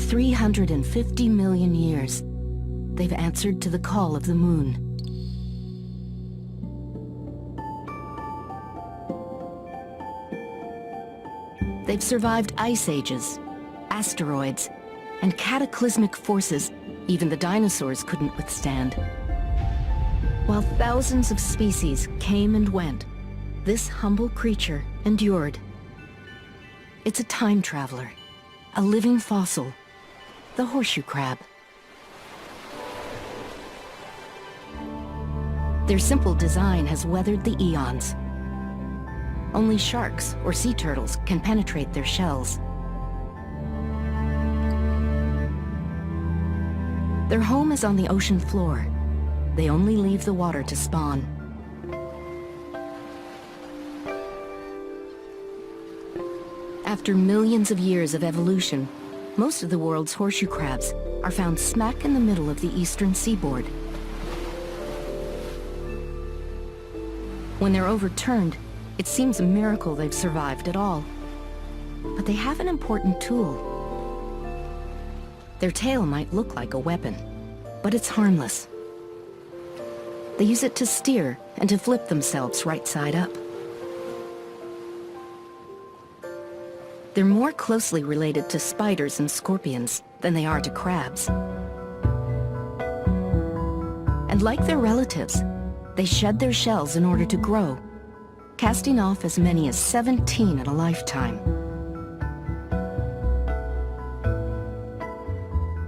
350 million years, they've answered to the call of the moon. They've survived ice ages, asteroids, and cataclysmic forces even the dinosaurs couldn't withstand. While thousands of species came and went, this humble creature endured. It's a time traveler, a living fossil, the horseshoe crab. Their simple design has weathered the eons. Only sharks or sea turtles can penetrate their shells. Their home is on the ocean floor. They only leave the water to spawn. After millions of years of evolution, most of the world's horseshoe crabs are found smack in the middle of the eastern seaboard. When they're overturned, it seems a miracle they've survived at all. But they have an important tool. Their tail might look like a weapon, but it's harmless. They use it to steer and to flip themselves right side up. They're more closely related to spiders and scorpions than they are to crabs. And like their relatives, they shed their shells in order to grow, casting off as many as 17 in a lifetime.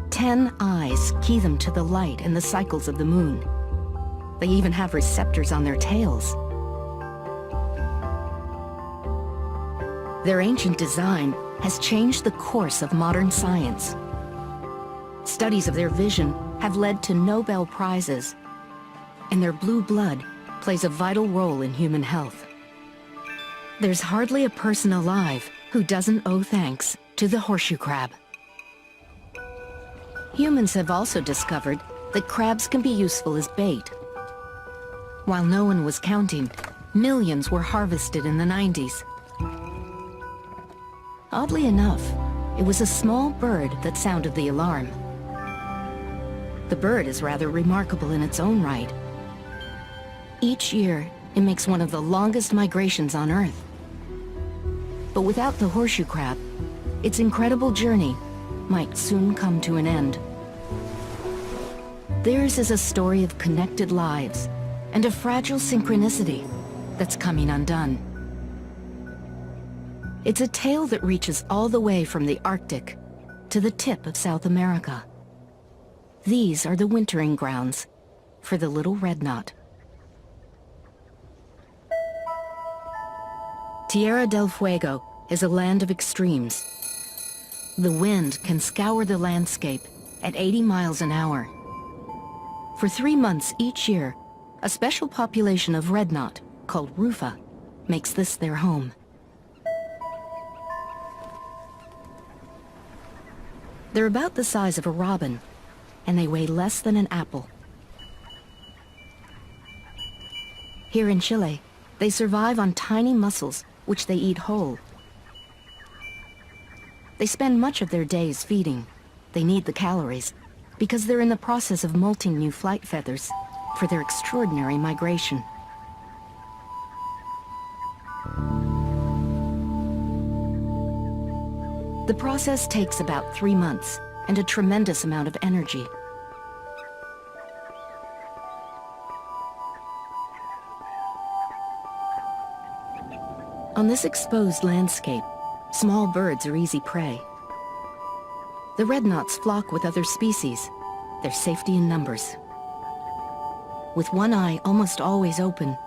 10 eyes key them to the light and the cycles of the moon. They even have receptors on their tails. Their ancient design has changed the course of modern science. Studies of their vision have led to Nobel Prizes, and their blue blood plays a vital role in human health. There's hardly a person alive who doesn't owe thanks to the horseshoe crab. Humans have also discovered that crabs can be useful as bait. While no one was counting, millions were harvested in the 90s. Oddly enough, it was a small bird that sounded the alarm. The bird is rather remarkable in its own right. Each year, it makes one of the longest migrations on Earth. But without the horseshoe crab, its incredible journey might soon come to an end. Theirs is a story of connected lives and a fragile synchronicity that's coming undone. It's a tale that reaches all the way from the Arctic to the tip of South America. These are the wintering grounds for the little red knot. Tierra del Fuego is a land of extremes. The wind can scour the landscape at 80 miles an hour. For 3 months each year, a special population of red knot, called rufa, makes this their home. They're about the size of a robin, and they weigh less than an apple. Here in Chile, they survive on tiny mussels, which they eat whole. They spend much of their days feeding. They need the calories, because they're in the process of molting new flight feathers for their extraordinary migration. The process takes about 3 months and a tremendous amount of energy. On this exposed landscape, small birds are easy prey. The red knots flock with other species, their safety in numbers. With one eye almost always open,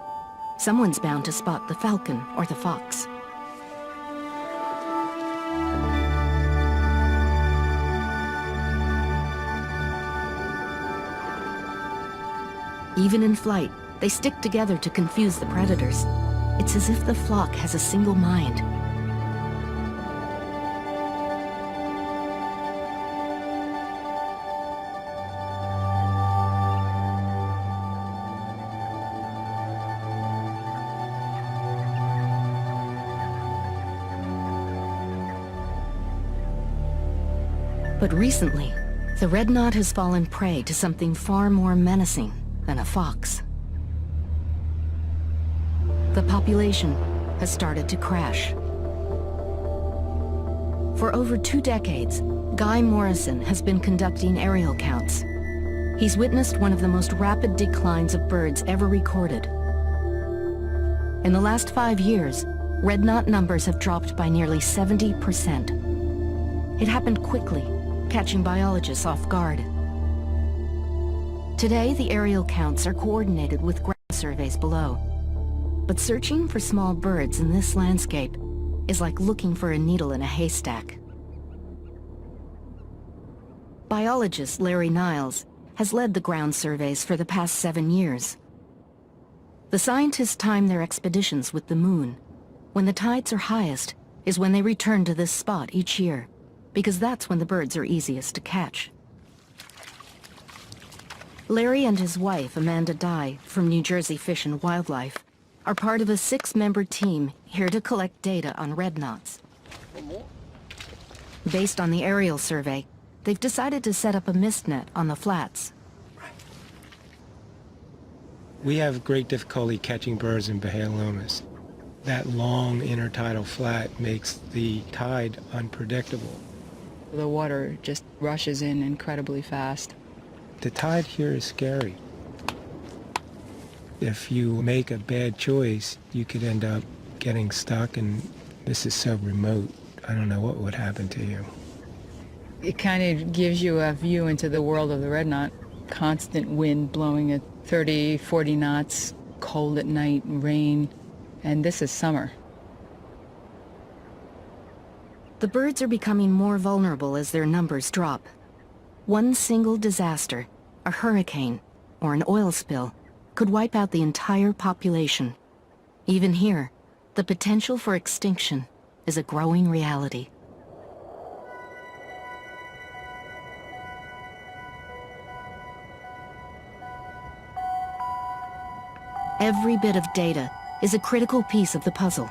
someone's bound to spot the falcon or the fox. Even in flight, they stick together to confuse the predators. It's as if the flock has a single mind. But recently, the red knot has fallen prey to something far more menacing than a fox. The population has started to crash. For over 2 decades, Guy Morrison has been conducting aerial counts. He's witnessed one of the most rapid declines of birds ever recorded. In the last 5 years, red knot numbers have dropped by nearly 70%. It happened quickly, catching biologists off guard. Today, the aerial counts are coordinated with ground surveys below. But searching for small birds in this landscape is like looking for a needle in a haystack. Biologist Larry Niles has led the ground surveys for the past 7 years. The scientists time their expeditions with the moon. When the tides are highest is when they return to this spot each year, because that's when the birds are easiest to catch. Larry and his wife, Amanda Dye, from New Jersey Fish and Wildlife, are part of a 6-member team here to collect data on red knots. Based on the aerial survey, they've decided to set up a mist net on the flats. We have great difficulty catching birds in Bahia Lomas. That long intertidal flat makes the tide unpredictable. The water just rushes in incredibly fast. The tide here is scary. If you make a bad choice, you could end up getting stuck, and this is so remote. I don't know what would happen to you. It kind of gives you a view into the world of the red knot. Constant wind blowing at 30, 40 knots, cold at night, rain, and this is summer. The birds are becoming more vulnerable as their numbers drop. One single disaster, a hurricane or an oil spill, could wipe out the entire population. Even here, the potential for extinction is a growing reality. Every bit of data is a critical piece of the puzzle.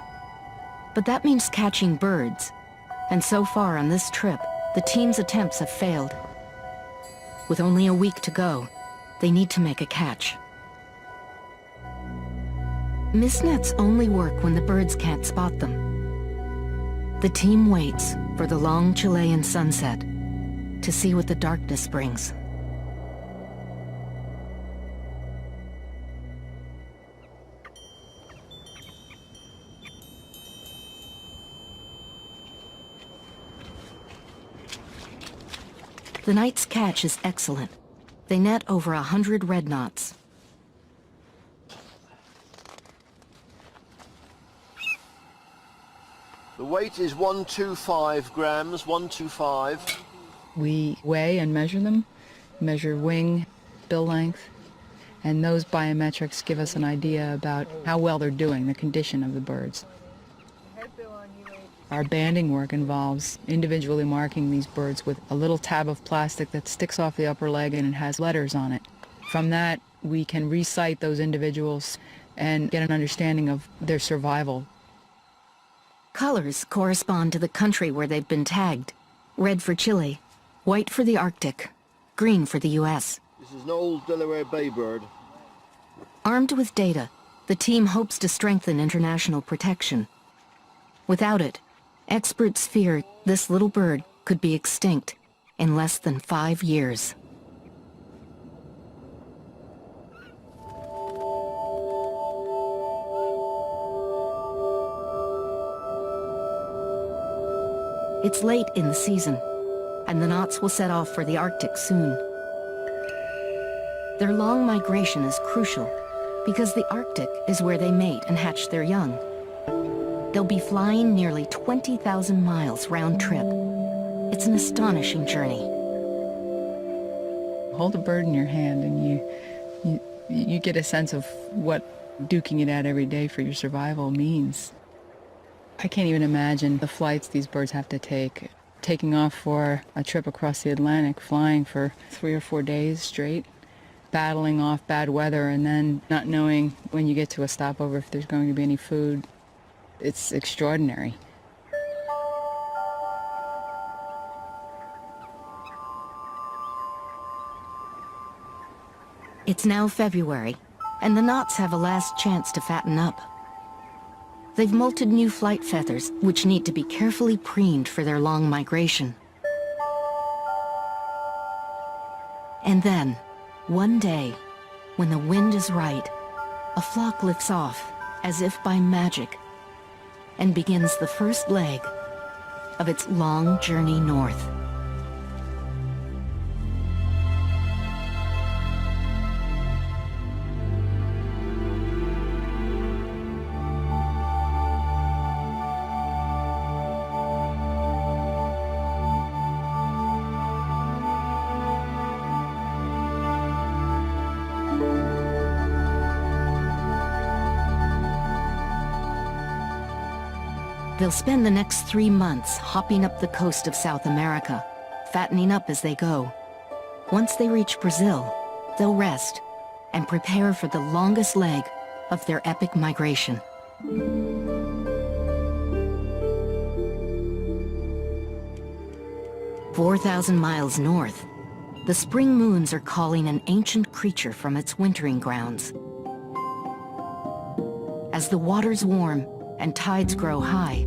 But that means catching birds. And so far on this trip, the team's attempts have failed. With only a week to go, they need to make a catch. Mist nets only work when the birds can't spot them. The team waits for the long Chilean sunset to see what the darkness brings. The night's catch is excellent. They net over 100 red knots. The weight is 125 grams, 125. We weigh and measure them, measure wing, bill length, and those biometrics give us an idea about how well they're doing, the condition of the birds. Our banding work involves individually marking these birds with a little tab of plastic that sticks off the upper leg and it has letters on it. From that, we can recite those individuals and get an understanding of their survival. Colors correspond to the country where they've been tagged. Red for Chile, white for the Arctic, green for the US. This is an old Delaware Bay bird. Armed with data, the team hopes to strengthen international protection. Without it, experts fear this little bird could be extinct in less than 5 years. It's late in the season, and the knots will set off for the Arctic soon. Their long migration is crucial because the Arctic is where they mate and hatch their young. They'll be flying nearly 20,000 miles round trip. It's an astonishing journey. Hold a bird in your hand and you get a sense of what duking it out every day for your survival means. I can't even imagine the flights these birds have to take. Taking off for a trip across the Atlantic, flying for 3 or 4 days straight, battling off bad weather, and then not knowing when you get to a stopover if there's going to be any food. It's extraordinary. It's now February, and the knots have a last chance to fatten up. They've molted new flight feathers, which need to be carefully preened for their long migration. And then, one day, when the wind is right, a flock lifts off, as if by magic, and begins the first leg of its long journey north. They'll spend the next 3 months hopping up the coast of South America, fattening up as they go. Once they reach Brazil, they'll rest and prepare for the longest leg of their epic migration. 4,000 miles north, the spring moons are calling an ancient creature from its wintering grounds. As the waters warm and tides grow high,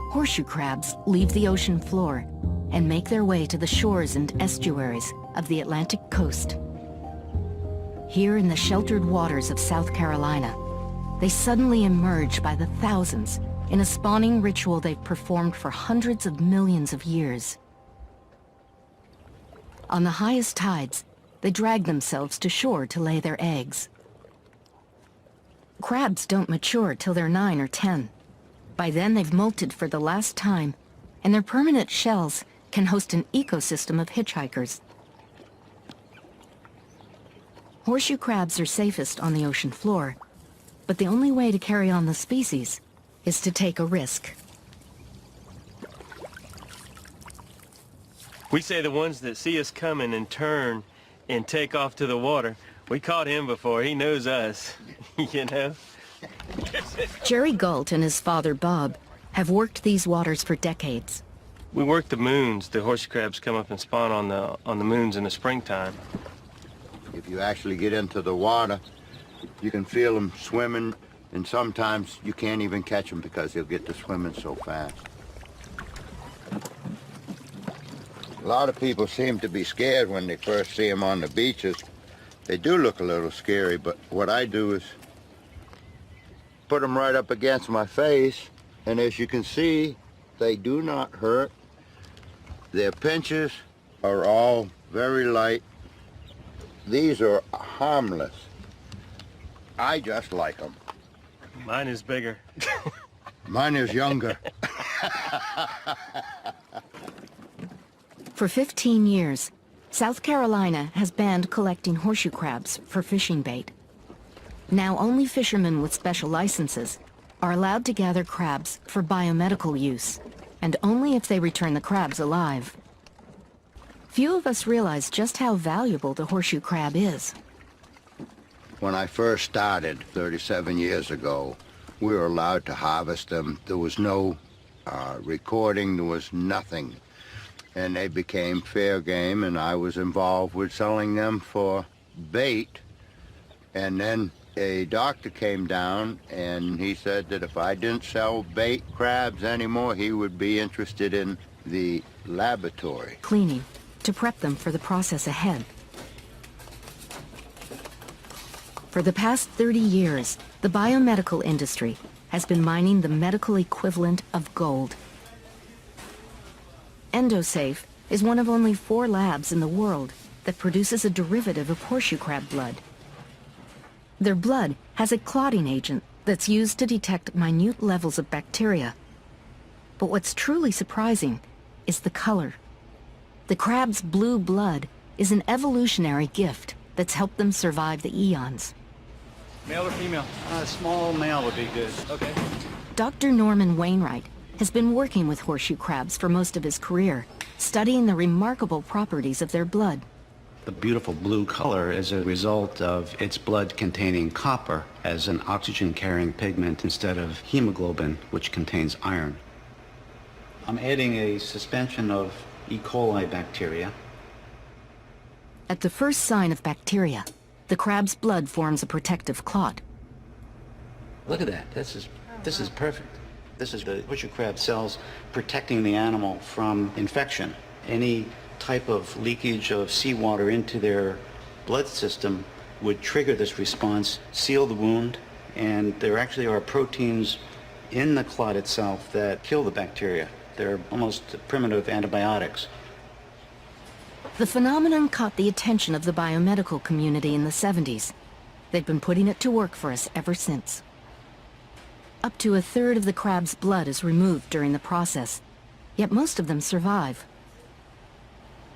horseshoe crabs leave the ocean floor and make their way to the shores and estuaries of the Atlantic coast. Here in the sheltered waters of South Carolina, they suddenly emerge by the thousands in a spawning ritual they've performed for hundreds of millions of years. On the highest tides, they drag themselves to shore to lay their eggs. Crabs don't mature till they're 9 or 10. By then they've molted for the last time, and their permanent shells can host an ecosystem of hitchhikers. Horseshoe crabs are safest on the ocean floor, but the only way to carry on the species is to take a risk. We say the ones that see us coming and turn and take off to the water. We caught him before. He knows us, you know? Jerry Galt and his father, Bob, have worked these waters for decades. We work the moons. The horseshoe crabs come up and spawn on the moons in the springtime. If you actually get into the water, you can feel them swimming, and sometimes you can't even catch them because they'll get to swimming so fast. A lot of people seem to be scared when they first see them on the beaches. They do look a little scary, but what I do is put them right up against my face, and as you can see, they do not hurt. Their pinches are all very light. These are harmless. I just like them. Mine is bigger. Mine is younger. For 15 years, South Carolina has banned collecting horseshoe crabs for fishing bait. Now only fishermen with special licenses are allowed to gather crabs for biomedical use, and only if they return the crabs alive. Few of us realize just how valuable the horseshoe crab is. When I first started 37 years ago, we were allowed to harvest them. There was no recording, there was nothing. And they became fair game, and I was involved with selling them for bait. And then a doctor came down, and he said that if I didn't sell bait crabs anymore, he would be interested in the laboratory. Cleaning, to prep them for the process ahead. For the past 30 years, the biomedical industry has been mining the medical equivalent of gold. EndoSafe is one of only 4 labs in the world that produces a derivative of horseshoe crab blood. Their blood has a clotting agent that's used to detect minute levels of bacteria. But what's truly surprising is the color. The crab's blue blood is an evolutionary gift that's helped them survive the eons. Male or female? Small male would be good. Okay. Dr. Norman Wainwright has been working with horseshoe crabs for most of his career, studying the remarkable properties of their blood. The beautiful blue color is a result of its blood containing copper as an oxygen-carrying pigment instead of hemoglobin, which contains iron. I'm adding a suspension of E. coli bacteria. At the first sign of bacteria, The crab's blood forms a protective clot. Look at that. This is perfect. This is the horseshoe crab cells protecting the animal from infection. Any type of leakage of seawater into their blood system would trigger this response, seal the wound, and there actually are proteins in the clot itself that kill the bacteria. They're almost primitive antibiotics. The phenomenon caught the attention of the biomedical community in the 70s. They've been putting it to work for us ever since. Up to a third of the crab's blood is removed during the process, yet most of them survive.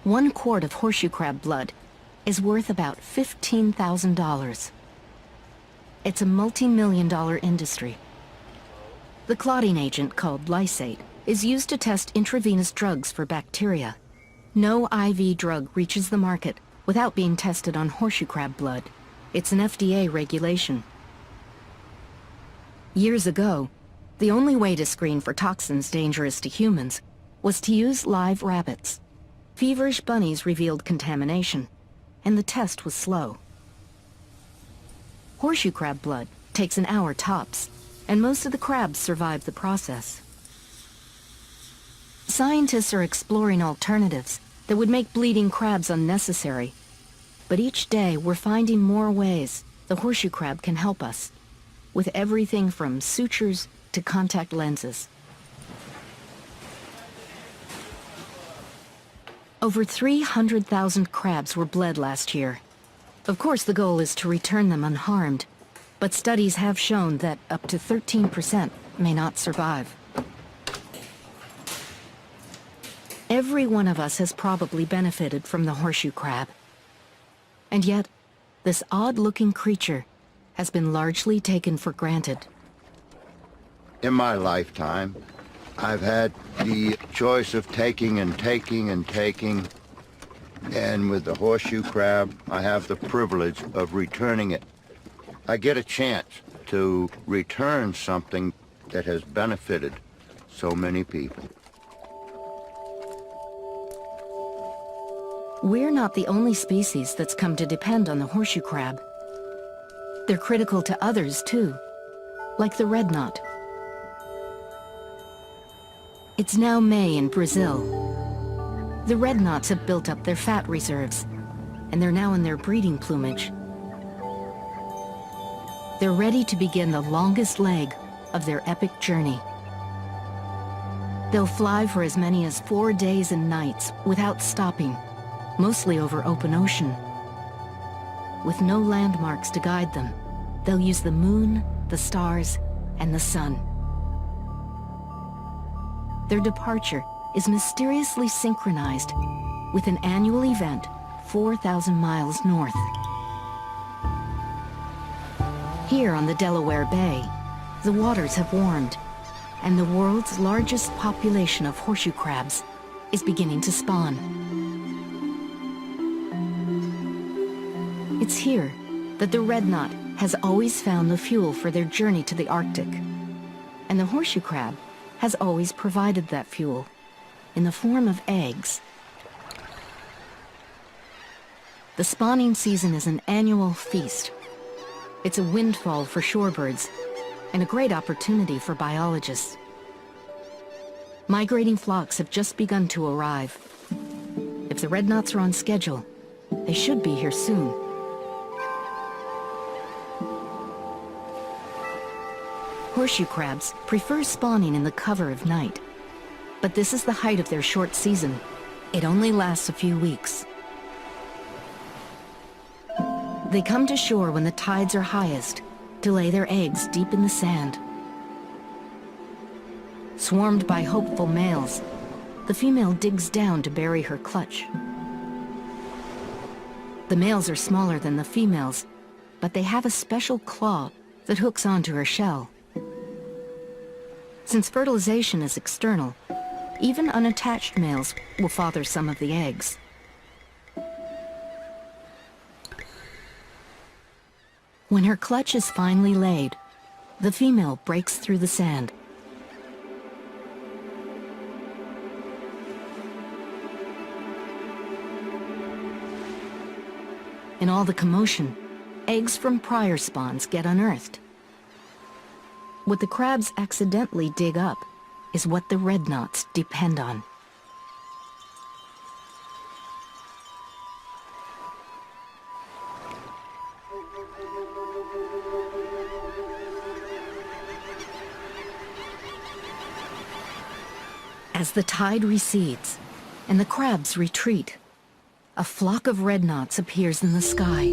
1 quart of horseshoe crab blood is worth about $15,000. It's a multi-million-dollar industry. The clotting agent, called lysate, is used to test intravenous drugs for bacteria. No IV drug reaches the market without being tested on horseshoe crab blood. It's an FDA regulation. Years ago, the only way to screen for toxins dangerous to humans was to use live rabbits. Feverish bunnies revealed contamination, and the test was slow. Horseshoe crab blood takes an hour tops, and most of the crabs survive the process. Scientists are exploring alternatives that would make bleeding crabs unnecessary, but each day we're finding more ways the horseshoe crab can help us, with everything from sutures to contact lenses. Over 300,000 crabs were bled last year. Of course, the goal is to return them unharmed, but studies have shown that up to 13% may not survive. Every one of us has probably benefited from the horseshoe crab. And yet, this odd-looking creature has been largely taken for granted. In my lifetime, I've had the choice of taking and taking and taking, and with the horseshoe crab, I have the privilege of returning it. I get a chance to return something that has benefited so many people. We're not the only species that's come to depend on the horseshoe crab. They're critical to others, too, like the red knot. It's now May in Brazil. The red knots have built up their fat reserves, and they're now in their breeding plumage. They're ready to begin the longest leg of their epic journey. They'll fly for as many as 4 days and nights without stopping, mostly over open ocean. With no landmarks to guide them, they'll use the moon, the stars, and the sun. Their departure is mysteriously synchronized with an annual event 4,000 miles north. Here on the Delaware Bay, the waters have warmed, and the world's largest population of horseshoe crabs is beginning to spawn. It's here that the red knot has always found the fuel for their journey to the Arctic, and the horseshoe crab has always provided that fuel in the form of eggs. The spawning season is an annual feast. It's a windfall for shorebirds and a great opportunity for biologists. Migrating flocks have just begun to arrive. If the red knots are on schedule, they should be here soon. Horseshoe crabs prefer spawning in the cover of night, but this is the height of their short season. It only lasts a few weeks. They come to shore when the tides are highest to lay their eggs deep in the sand. Swarmed by hopeful males, the female digs down to bury her clutch. The males are smaller than the females, but they have a special claw that hooks onto her shell. Since fertilization is external, even unattached males will father some of the eggs. When her clutch is finally laid, the female breaks through the sand. In all the commotion, eggs from prior spawns get unearthed. What the crabs accidentally dig up is what the red knots depend on. As the tide recedes and the crabs retreat, a flock of red knots appears in the sky.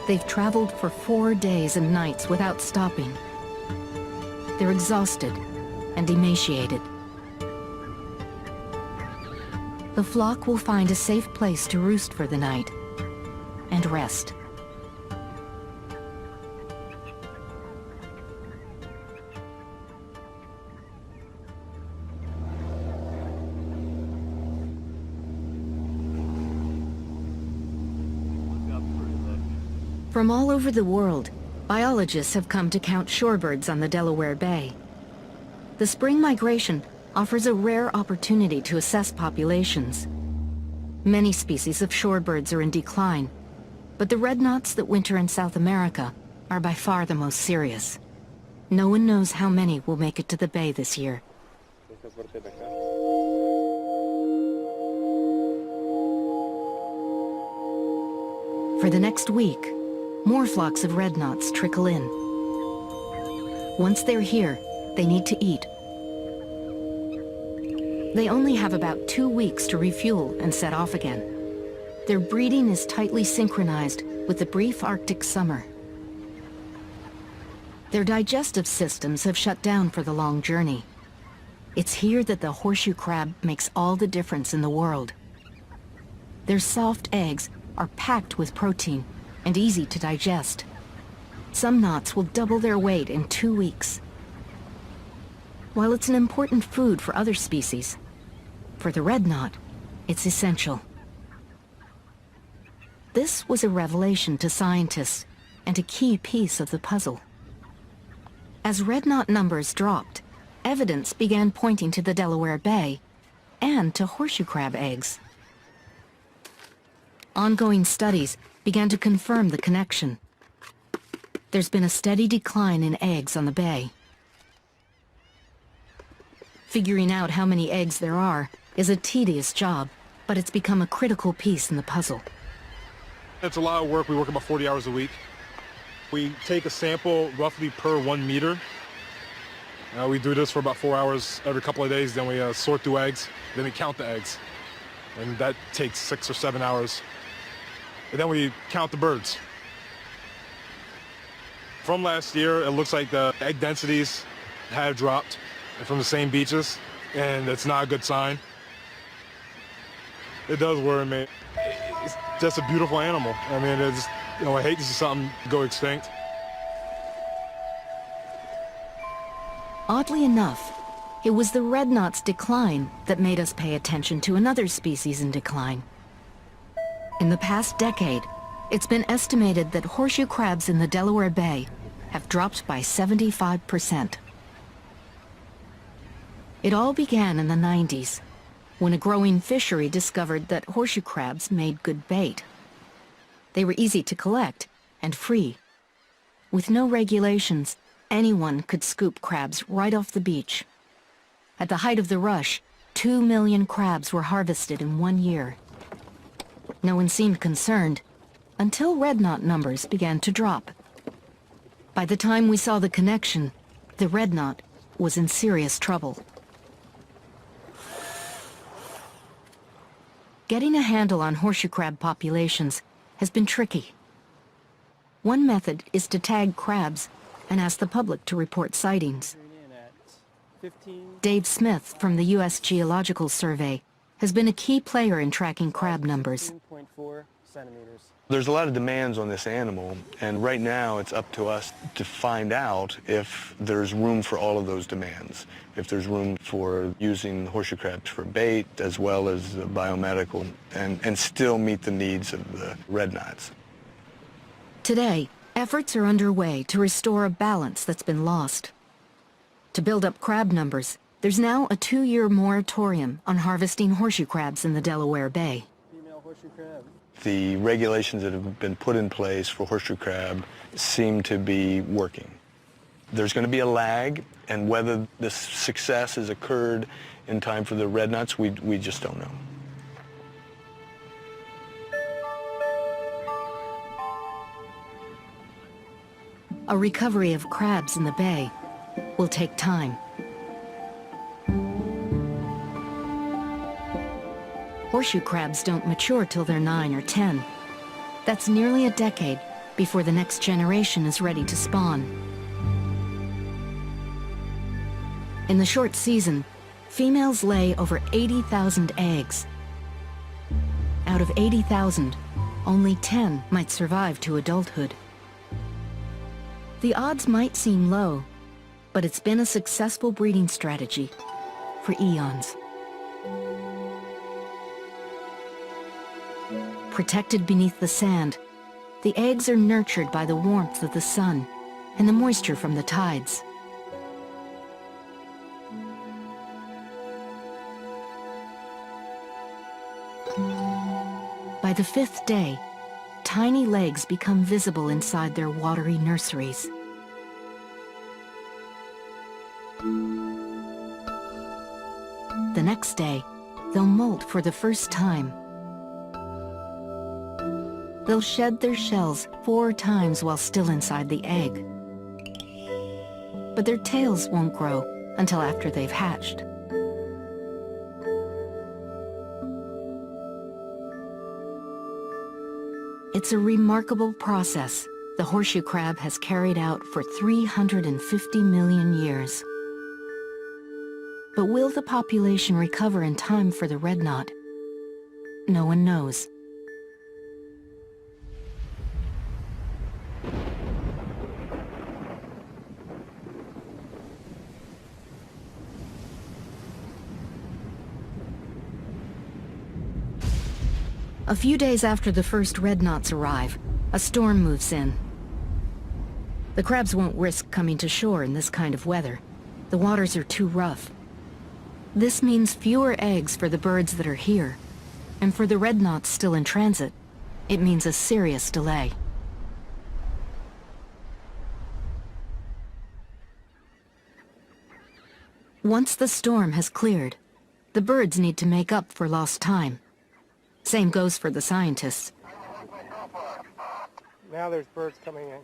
They've traveled for 4 days and nights without stopping. They're exhausted and emaciated. The flock will find a safe place to roost for the night and rest. From all over the world, biologists have come to count shorebirds on the Delaware Bay. The spring migration offers a rare opportunity to assess populations. Many species of shorebirds are in decline, but the red knots that winter in South America are by far the most serious. No one knows how many will make it to the bay this year. For the next week, more flocks of red knots trickle in. Once they're here, they need to eat. They only have about 2 weeks to refuel and set off again. Their breeding is tightly synchronized with the brief Arctic summer. Their digestive systems have shut down for the long journey. It's here that the horseshoe crab makes all the difference in the world. Their soft eggs are packed with protein and easy to digest. Some knots will double their weight in 2 weeks. While it's an important food for other species, for the red knot, it's essential. This was a revelation to scientists and a key piece of the puzzle. As red knot numbers dropped, evidence began pointing to the Delaware Bay and to horseshoe crab eggs. Ongoing studies began to confirm the connection. There's been a steady decline in eggs on the bay. Figuring out how many eggs there are is a tedious job, but it's become a critical piece in the puzzle. It's a lot of work. We work about 40 hours a week. We take a sample roughly per 1 meter. We do this for about 4 hours every couple of days. Then we sort through eggs. Then we count the eggs. And that takes 6 or 7 hours. And then we count the birds. From last year, it looks like the egg densities have dropped from the same beaches, and it's not a good sign. It does worry me. It's just a beautiful animal. I mean, it's, I hate to see something go extinct. Oddly enough, it was the red knot's decline that made us pay attention to another species in decline. In the past decade, it's been estimated that horseshoe crabs in the Delaware Bay have dropped by 75%. It all began in the 90s, when a growing fishery discovered that horseshoe crabs made good bait. They were easy to collect and free. With no regulations, anyone could scoop crabs right off the beach. At the height of the rush, 2 million crabs were harvested in 1 year. No one seemed concerned until red knot numbers began to drop. By the time we saw the connection, the red knot was in serious trouble. Getting a handle on horseshoe crab populations has been tricky. One method is to tag crabs and ask the public to report sightings. Dave Smith from the U.S. Geological Survey has been a key player in tracking crab numbers. There's a lot of demands on this animal, and right now it's up to us to find out if there's room for all of those demands, if there's room for using horseshoe crabs for bait as well as biomedical, and still meet the needs of the red knots. Today, efforts are underway to restore a balance that's been lost. To build up crab numbers, there's now a 2-year moratorium on harvesting horseshoe crabs in the Delaware Bay. The regulations that have been put in place for horseshoe crab seem to be working. There's going to be a lag, and whether this success has occurred in time for the red knots, we just don't know. A recovery of crabs in the bay will take time. Horseshoe crabs don't mature till they're 9 or 10. That's nearly a decade before the next generation is ready to spawn. In the short season, females lay over 80,000 eggs. Out of 80,000, only 10 might survive to adulthood. The odds might seem low, but it's been a successful breeding strategy for eons. Protected beneath the sand, the eggs are nurtured by the warmth of the sun and the moisture from the tides. By the 5th day, tiny legs become visible inside their watery nurseries. The next day, they'll molt for the first time. They'll shed their shells 4 times while still inside the egg. But their tails won't grow until after they've hatched. It's a remarkable process the horseshoe crab has carried out for 350 million years. But will the population recover in time for the red knot? No one knows. A few days after the first red knots arrive, a storm moves in. The crabs won't risk coming to shore in this kind of weather. The waters are too rough. This means fewer eggs for the birds that are here, and for the red knots still in transit, it means a serious delay. Once the storm has cleared, the birds need to make up for lost time. Same goes for the scientists. Now there's birds coming in.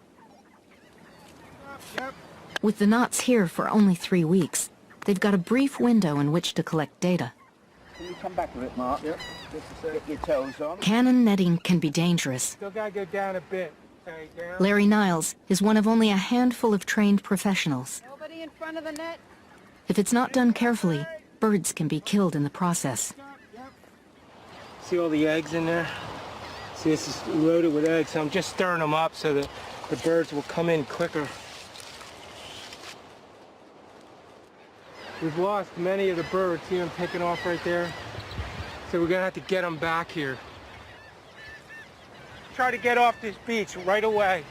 Yep. With the knots here for only 3 weeks, they've got a brief window in which to collect data. Can you come back with it, Mark? Yep. Just to get your toes on. Cannon netting can be dangerous. Still gotta go down a bit. Okay, down. Larry Niles is one of only a handful of trained professionals. Nobody in front of the net. If it's not done carefully, birds can be killed in the process. See all the eggs in there? See, this is loaded with eggs. So I'm just stirring them up so that the birds will come in quicker. We've lost many of the birds. See them taking off right there? So we're gonna have to get them back here. Try to get off this beach right away.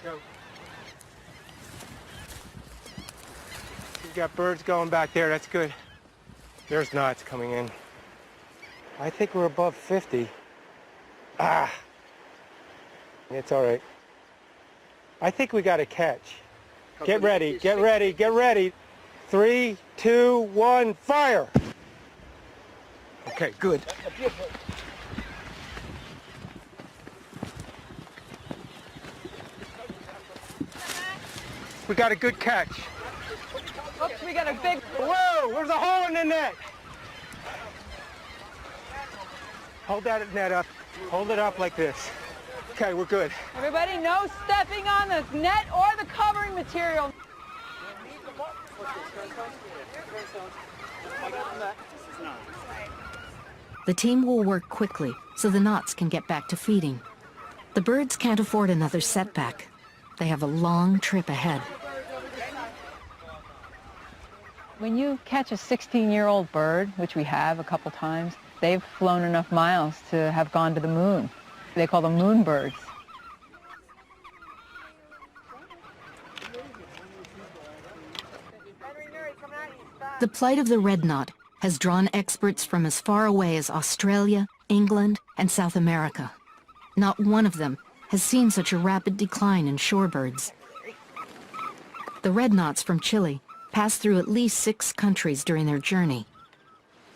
Go. We've got birds going back there. That's good. There's knots coming in. I think we're above 50. Ah! It's all right. I think we got a catch. Get ready, get ready, get ready. 3, 2, 1, fire! Okay, good. We got a good catch. Oops, we got a big... Whoa, there's a hole in the net. Hold that net up. Hold it up like this. Okay, we're good. Everybody, no stepping on the net or the covering material. The team will work quickly so the knots can get back to feeding. The birds can't afford another setback. They have a long trip ahead. When you catch a 16-year-old bird, which we have a couple times, they've flown enough miles to have gone to the moon. They call them moon birds. The plight of the red knot has drawn experts from as far away as Australia, England, and South America. Not one of them has seen such a rapid decline in shorebirds. The red knots from Chile pass through at least 6 countries during their journey.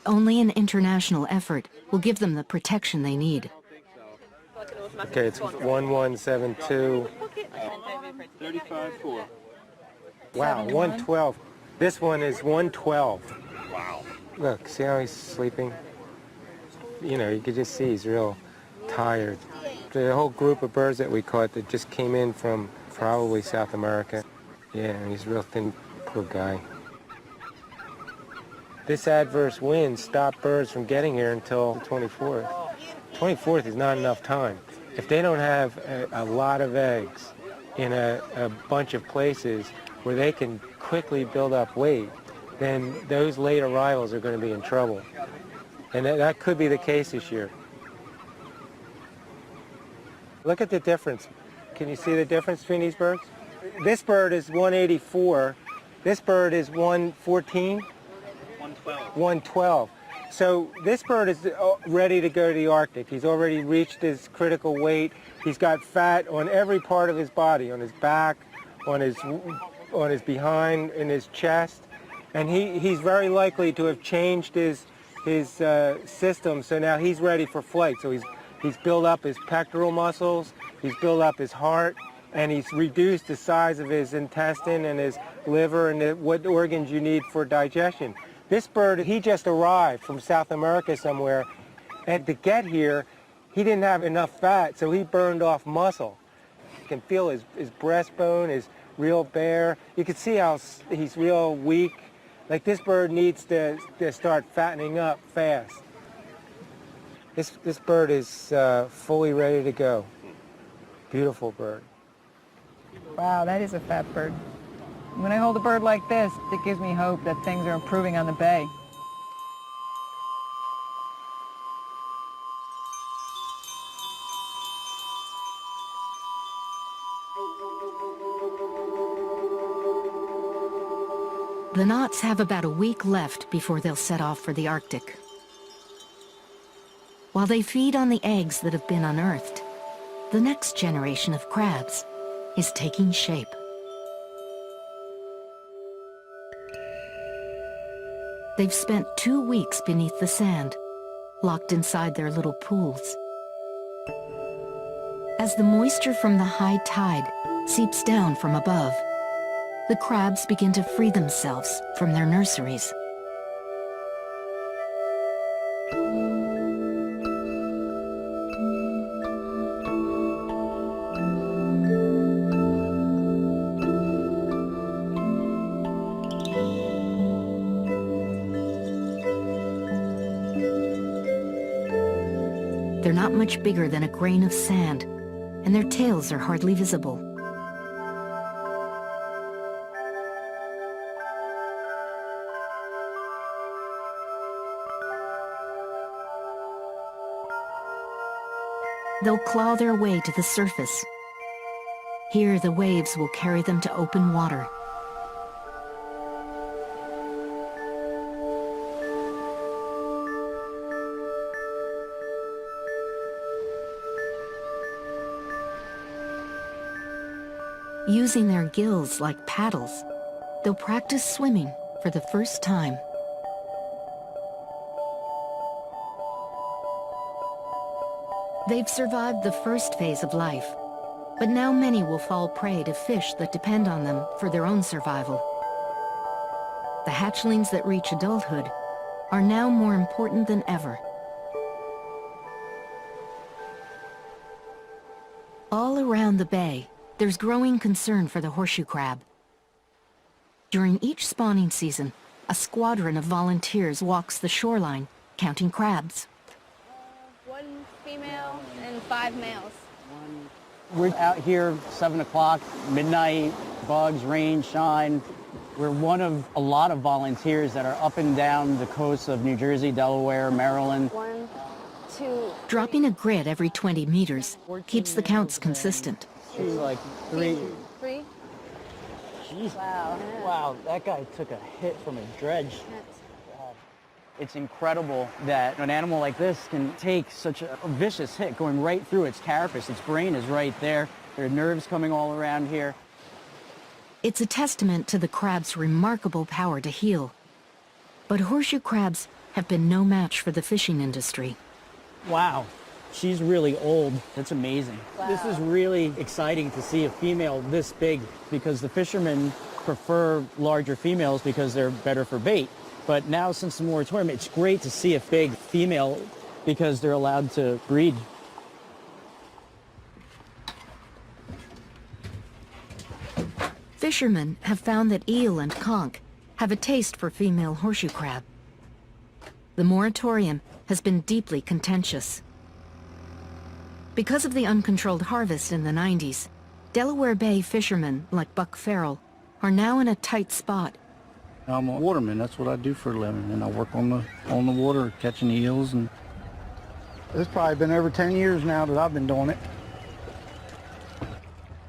Only an international effort will give them the protection they need. Okay, it's 1172. 35.4. Wow, 112. This one is 112. Wow. Look, see how he's sleeping? You know, you can just see he's real tired. The whole group of birds that we caught that just came in from probably South America. Yeah, he's real thin, poor guy. This adverse wind stopped birds from getting here until the 24th. 24th is not enough time. If they don't have a lot of eggs in a bunch of places where they can quickly build up weight, then those late arrivals are going to be in trouble. And that could be the case this year. Look at the difference. Can you see the difference between these birds? This bird is 184. This bird is 114. 112. So this bird is ready to go to the Arctic. He's already reached his critical weight. He's got fat on every part of his body, on his back, on his behind, in his chest. And he's very likely to have changed his system, so now he's ready for flight. So he's built up his pectoral muscles, he's built up his heart, and he's reduced the size of his intestine and his liver and what organs you need for digestion. This bird, he just arrived from South America somewhere, and to get here, he didn't have enough fat, so he burned off muscle. You can feel his breastbone is real bare. You can see how he's real weak. Like, this bird needs to start fattening up fast. This bird is fully ready to go. Beautiful bird. Wow, that is a fat bird. When I hold a bird like this, it gives me hope that things are improving on the bay. The knots have about a week left before they'll set off for the Arctic. While they feed on the eggs that have been unearthed, the next generation of crabs is taking shape. They've spent 2 weeks beneath the sand, locked inside their little pools. As the moisture from the high tide seeps down from above, the crabs begin to free themselves from their nurseries. They're not much bigger than a grain of sand, and their tails are hardly visible. They'll claw their way to the surface. Here, the waves will carry them to open water. Using their gills like paddles, they'll practice swimming for the first time. They've survived the first phase of life, but now many will fall prey to fish that depend on them for their own survival. The hatchlings that reach adulthood are now more important than ever. All around the bay, there's growing concern for the horseshoe crab. During each spawning season, a squadron of volunteers walks the shoreline, counting crabs. 1 female and 5 males. We're out here 7 o'clock, midnight, bugs, rain, shine. We're one of a lot of volunteers that are up and down the coasts of New Jersey, Delaware, Maryland. 1, 2. Dropping a grid every 20 meters keeps the counts consistent. She's like 3. 3. Jeez. Wow. Wow, that guy took a hit from a dredge. It's incredible that an animal like this can take such a vicious hit going right through its carapace. Its brain is right there. There are nerves coming all around here. It's a testament to the crab's remarkable power to heal. But horseshoe crabs have been no match for the fishing industry. Wow, she's really old. That's amazing. Wow. This is really exciting to see a female this big because the fishermen prefer larger females because they're better for bait. But now, since the moratorium, it's great to see a big female because they're allowed to breed. Fishermen have found that eel and conch have a taste for female horseshoe crab. The moratorium has been deeply contentious. Because of the uncontrolled harvest in the 90s, Delaware Bay fishermen like Buck Farrell are now in a tight spot. I'm a waterman. That's what I do for a living, and I work on the water, catching eels. And it's probably been over 10 years now that I've been doing it.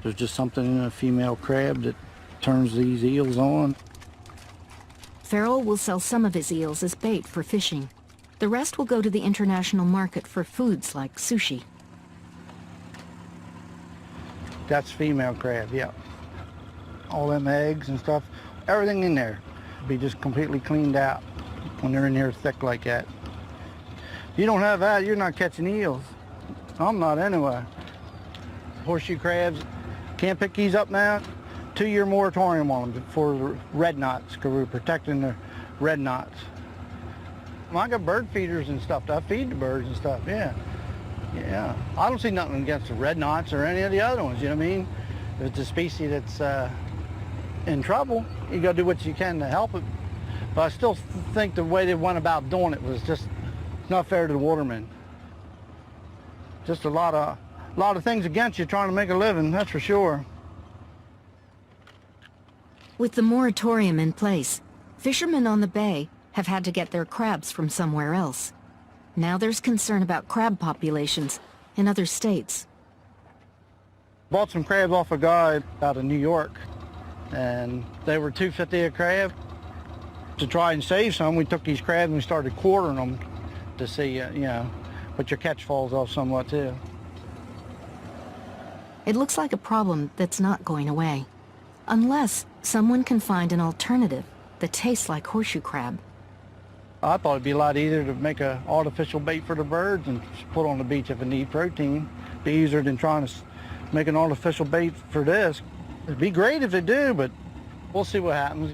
There's just something in a female crab that turns these eels on. Farrell will sell some of his eels as bait for fishing. The rest will go to the international market for foods like sushi. That's female crab, yeah. All them eggs and stuff, everything in there be just completely cleaned out when they're in here thick like that. You don't have that, you're not catching eels. I'm not anyway. Horseshoe crabs, can't pick these up now. 2-year moratorium on them for the red knots, because we're protecting the red knots. Well, I got bird feeders and stuff. I feed the birds and stuff, yeah. Yeah, I don't see nothing against the red knots or any of the other ones, you know what I mean? If it's a species that's in trouble, you gotta do what you can to help it. But I still think the way they went about doing it was just not fair to the watermen. Just a lot of things against you trying to make a living, that's for sure. With the moratorium in place, fishermen on the bay have had to get their crabs from somewhere else. Now there's concern about crab populations in other states. Bought some crabs off a guy out of New York, and they were $2.50 a crab. To try and save some, we took these crabs and we started quartering them to see, you know, but your catch falls off somewhat too. It looks like a problem that's not going away, unless someone can find an alternative that tastes like horseshoe crab. I thought it'd be a lot easier to make an artificial bait for the birds and just put on the beach if it need protein. Be easier than trying to make an artificial bait for this. It'd be great if they do, but we'll see what happens.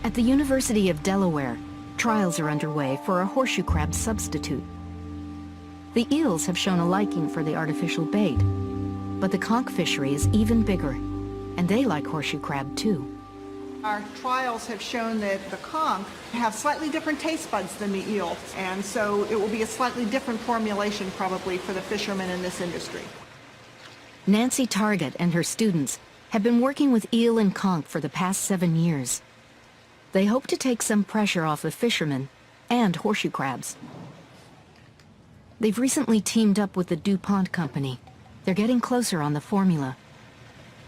At the University of Delaware, trials are underway for a horseshoe crab substitute. The eels have shown a liking for the artificial bait, but the conch fishery is even bigger, and they like horseshoe crab too. Our trials have shown that the conch have slightly different taste buds than the eel, and so it will be a slightly different formulation probably for the fishermen in this industry. Nancy Target and her students have been working with eel and conch for the past 7 years. They hope to take some pressure off of fishermen and horseshoe crabs. They've recently teamed up with the DuPont company. They're getting closer on the formula.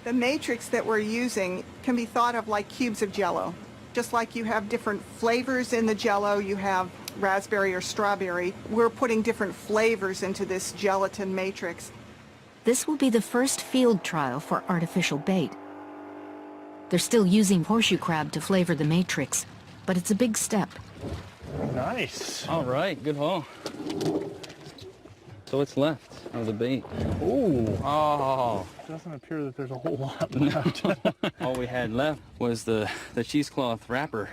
The matrix that we're using can be thought of like cubes of Jell-O. Just like you have different flavors in the Jell-O, you have raspberry or strawberry. We're putting different flavors into this gelatin matrix. This will be the first field trial for artificial bait. They're still using horseshoe crab to flavor the matrix, but it's a big step. Nice. All right, good haul. So what's left of the bait? Ooh. Oh. Doesn't appear that there's a whole lot left. All we had left was the cheesecloth wrapper.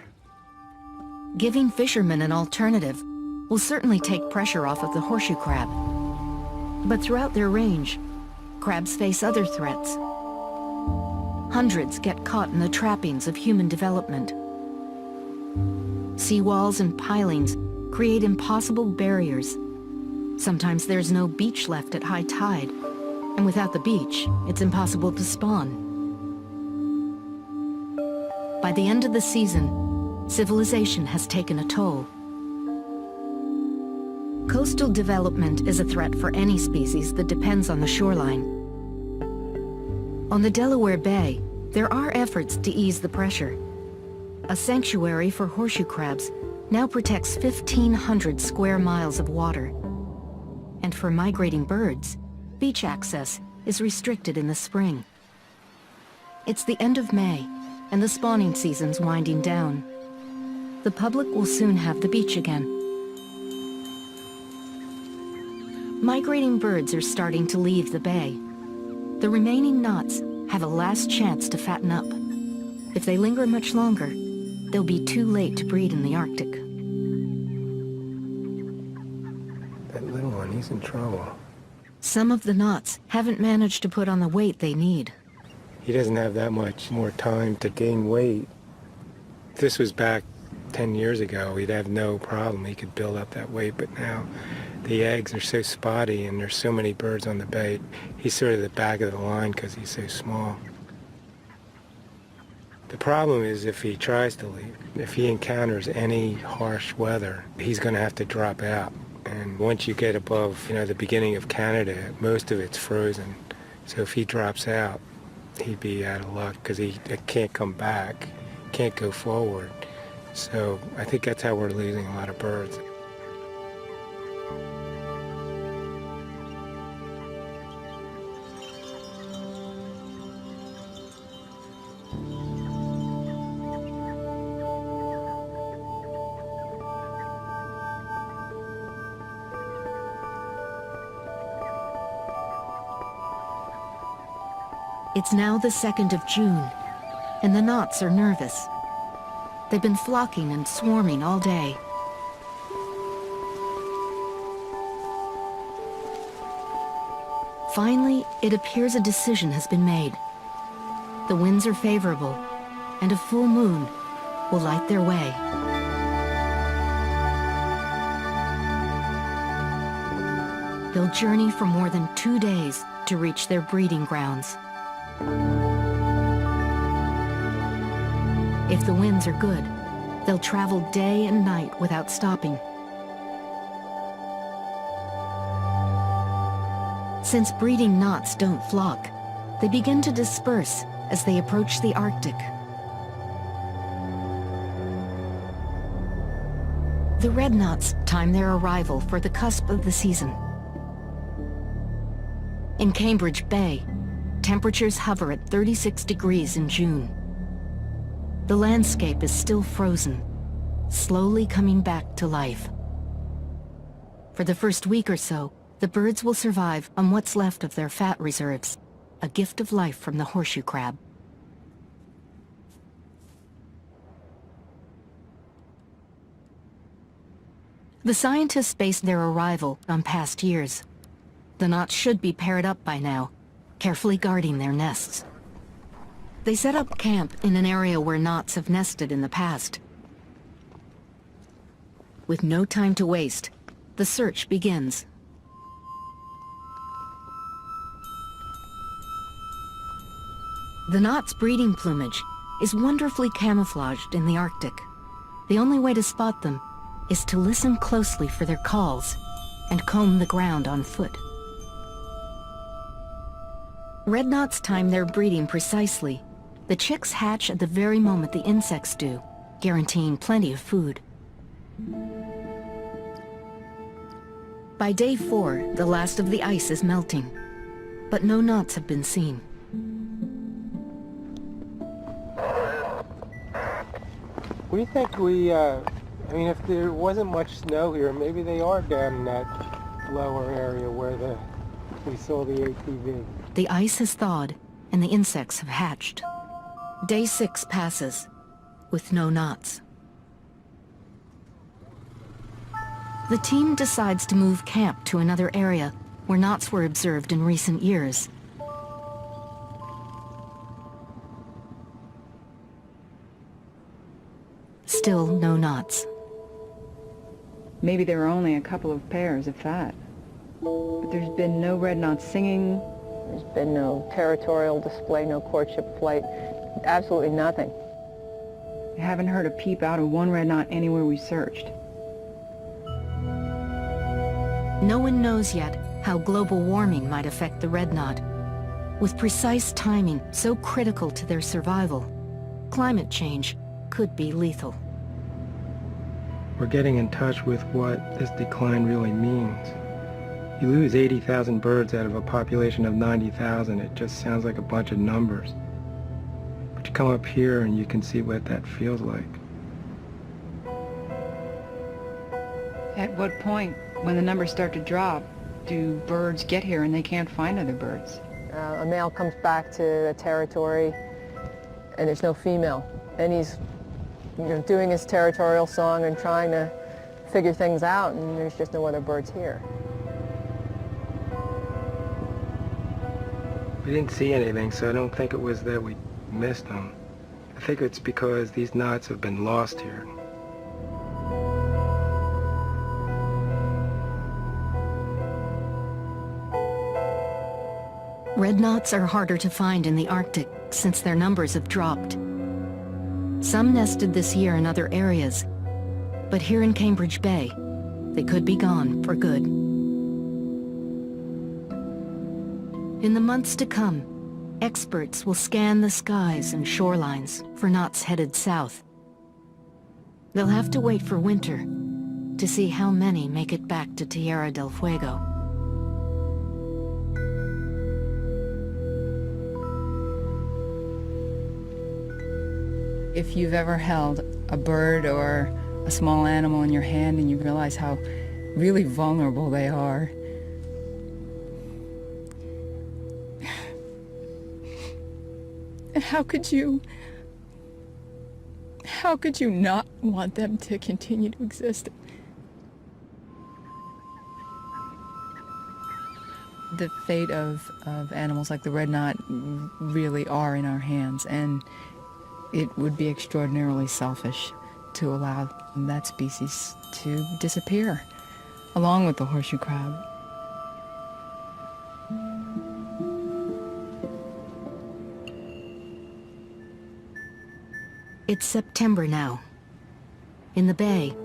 Giving fishermen an alternative will certainly take pressure off of the horseshoe crab. But throughout their range, crabs face other threats. Hundreds get caught in the trappings of human development. Seawalls and pilings create impossible barriers. Sometimes there's no beach left at high tide, and without the beach, it's impossible to spawn. By the end of the season, civilization has taken a toll. Coastal development is a threat for any species that depends on the shoreline. On the Delaware Bay, there are efforts to ease the pressure. A sanctuary for horseshoe crabs now protects 1,500 square miles of water. And for migrating birds, beach access is restricted in the spring. It's the end of May, and the spawning season's winding down. The public will soon have the beach again. Migrating birds are starting to leave the bay. The remaining knots have a last chance to fatten up. If they linger much longer, they'll be too late to breed in the Arctic. That little one, he's in trouble. Some of the knots haven't managed to put on the weight they need. He doesn't have that much more time to gain weight. If this was back 10 years ago, he'd have no problem. He could build up that weight, but now the eggs are so spotty and there's so many birds on the bay. He's sort of the back of the line because he's so small. The problem is if he tries to leave, if he encounters any harsh weather, he's going to have to drop out. And once you get above, the beginning of Canada, most of it's frozen. So if he drops out, he'd be out of luck because he can't come back, can't go forward. So I think that's how we're losing a lot of birds. It's now the 2nd of June, and the knots are nervous. They've been flocking and swarming all day. Finally, it appears a decision has been made. The winds are favorable, and a full moon will light their way. They'll journey for more than 2 days to reach their breeding grounds. If the winds are good, they'll travel day and night without stopping. Since breeding knots don't flock, they begin to disperse as they approach the Arctic. The red knots time their arrival for the cusp of the season. In Cambridge Bay, temperatures hover at 36 degrees in June. The landscape is still frozen, slowly coming back to life. For the first week or so, the birds will survive on what's left of their fat reserves, a gift of life from the horseshoe crab. The scientists base their arrival on past years. The knots should be paired up by now, carefully guarding their nests. They set up camp in an area where knots have nested in the past. With no time to waste, the search begins. The knot's breeding plumage is wonderfully camouflaged in the Arctic. The only way to spot them is to listen closely for their calls and comb the ground on foot. Red knots time their breeding precisely. The chicks hatch at the very moment the insects do, guaranteeing plenty of food. By day 4, the last of the ice is melting, but no knots have been seen. We think if there wasn't much snow here, maybe they are down in that lower area where we saw the ATV. The ice has thawed, and the insects have hatched. Day 6 passes, with no knots. The team decides to move camp to another area where knots were observed in recent years. still no knots. Maybe there were only a couple of pairs, if that. But there's been no red knots singing. There's been no territorial display, no courtship flight, absolutely nothing. I haven't heard a peep out of one red knot anywhere we searched. No one knows yet how global warming might affect the red knot. With precise timing so critical to their survival, climate change could be lethal. We're getting in touch with what this decline really means. You lose 80,000 birds out of a population of 90,000. It just sounds like a bunch of numbers. But you come up here and you can see what that feels like. At what point, when the numbers start to drop, do birds get here and they can't find other birds? A male comes back to a territory and there's no female. And he's doing his territorial song and trying to figure things out, and there's just no other birds here. We didn't see anything, so I don't think it was that we missed them. I think it's because these knots have been lost here. Red knots are harder to find in the Arctic since their numbers have dropped. Some nested this year in other areas, but here in Cambridge Bay, they could be gone for good. In the months to come, experts will scan the skies and shorelines for knots headed south. They'll have to wait for winter to see how many make it back to Tierra del Fuego. If you've ever held a bird or a small animal in your hand and you realize how really vulnerable they are, and how could you not want them to continue to exist? The fate of animals like the red knot really are in our hands, and it would be extraordinarily selfish to allow that species to disappear, along with the horseshoe crab. It's September now. In the bay,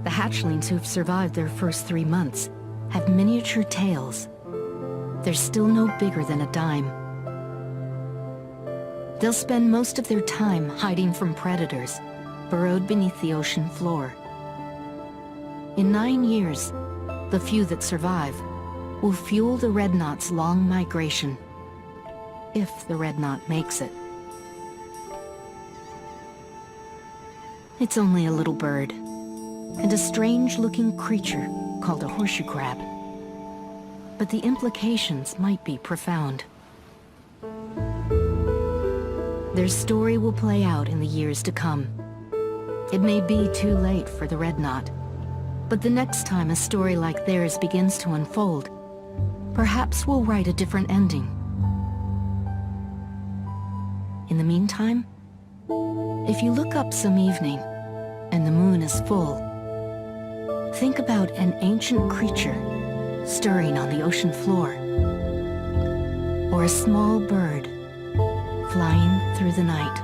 the hatchlings who've survived their first 3 months have miniature tails. They're still no bigger than a dime. They'll spend most of their time hiding from predators, burrowed beneath the ocean floor. In 9 years, the few that survive will fuel the red knot's long migration, if the red knot makes it. It's only a little bird, and a strange-looking creature called a horseshoe crab. But the implications might be profound. Their story will play out in the years to come. It may be too late for the red knot, but the next time a story like theirs begins to unfold, perhaps we'll write a different ending. In the meantime, if you look up some evening and the moon is full, think about an ancient creature stirring on the ocean floor, or a small bird flying through the night.